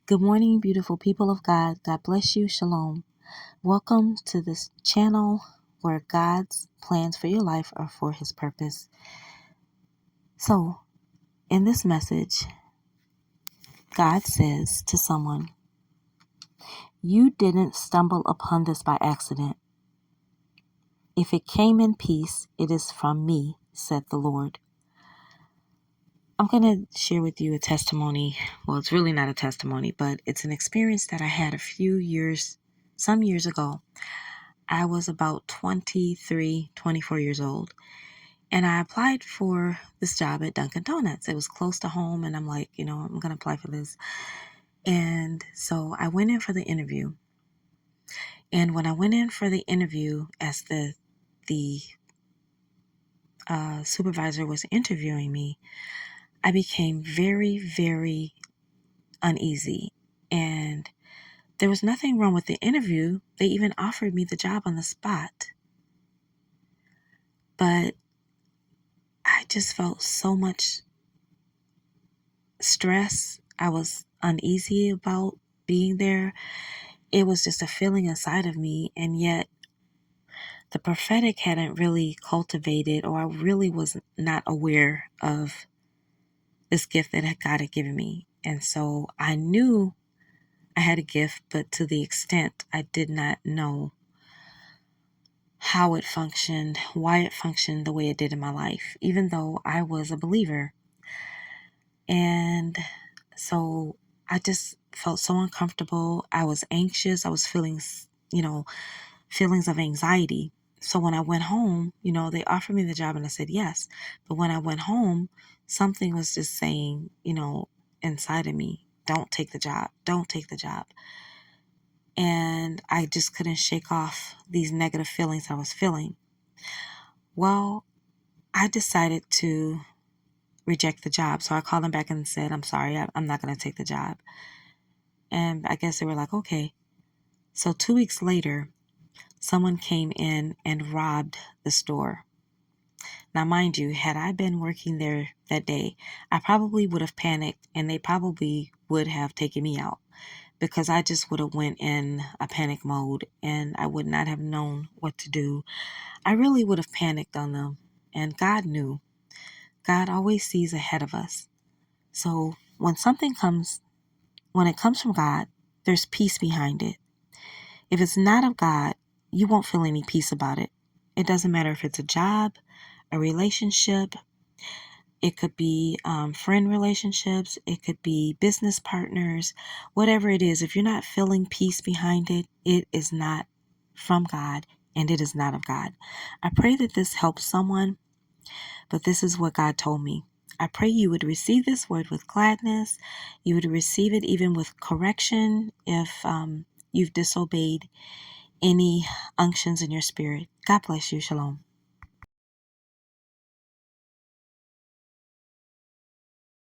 Good morning, beautiful people of God. God bless you. Shalom. Welcome to this channel where God's plans for your life are for His purpose. So, in this message, God says to someone, "You didn't stumble upon this by accident. If it came in peace, it is from me, said the Lord." I'm going to share with you a testimony. Well, it's really not a testimony, but it's an experience that I had some years ago. I was about 23, 24 years old, and I applied for this job at Dunkin' Donuts. It was close to home, and I'm like, I'm going to apply for this. And so I went in for the interview. And when I went in for the interview, as the supervisor was interviewing me, I became very, very uneasy. And there was nothing wrong with the interview. They even offered me the job on the spot. But I just felt so much stress. I was uneasy about being there. It was just a feeling inside of me. And yet the prophetic hadn't really cultivated, or I really was not aware of this gift that God had given me. And so I knew I had a gift, but to the extent I did not know how it functioned, why it functioned the way it did in my life, even though I was a believer. And so I just felt so uncomfortable. I was anxious. I was feeling, feelings of anxiety. So when I went home, they offered me the job and I said yes. But when I went home, something was just saying, inside of me, don't take the job, don't take the job. And I just couldn't shake off these negative feelings I was feeling. Well, I decided to reject the job. So I called them back and said, "I'm sorry, I'm not going to take the job." And I guess they were like, okay. So 2 weeks later, someone came in and robbed the store. Now, mind you, had I been working there that day, I probably would have panicked and they probably would have taken me out, because I just would have went in a panic mode and I would not have known what to do. I really would have panicked on them. And God knew. God always sees ahead of us. So when it comes from God, there's peace behind it. If it's not of God, you won't feel any peace about it. It doesn't matter if it's a job, a relationship. It could be friend relationships. It could be business partners. Whatever it is, if you're not feeling peace behind it, it is not from God and it is not of God. I pray that this helps someone, but this is what God told me. I pray you would receive this word with gladness. You would receive it even with correction if you've disobeyed any unctions in your spirit. God bless you. Shalom.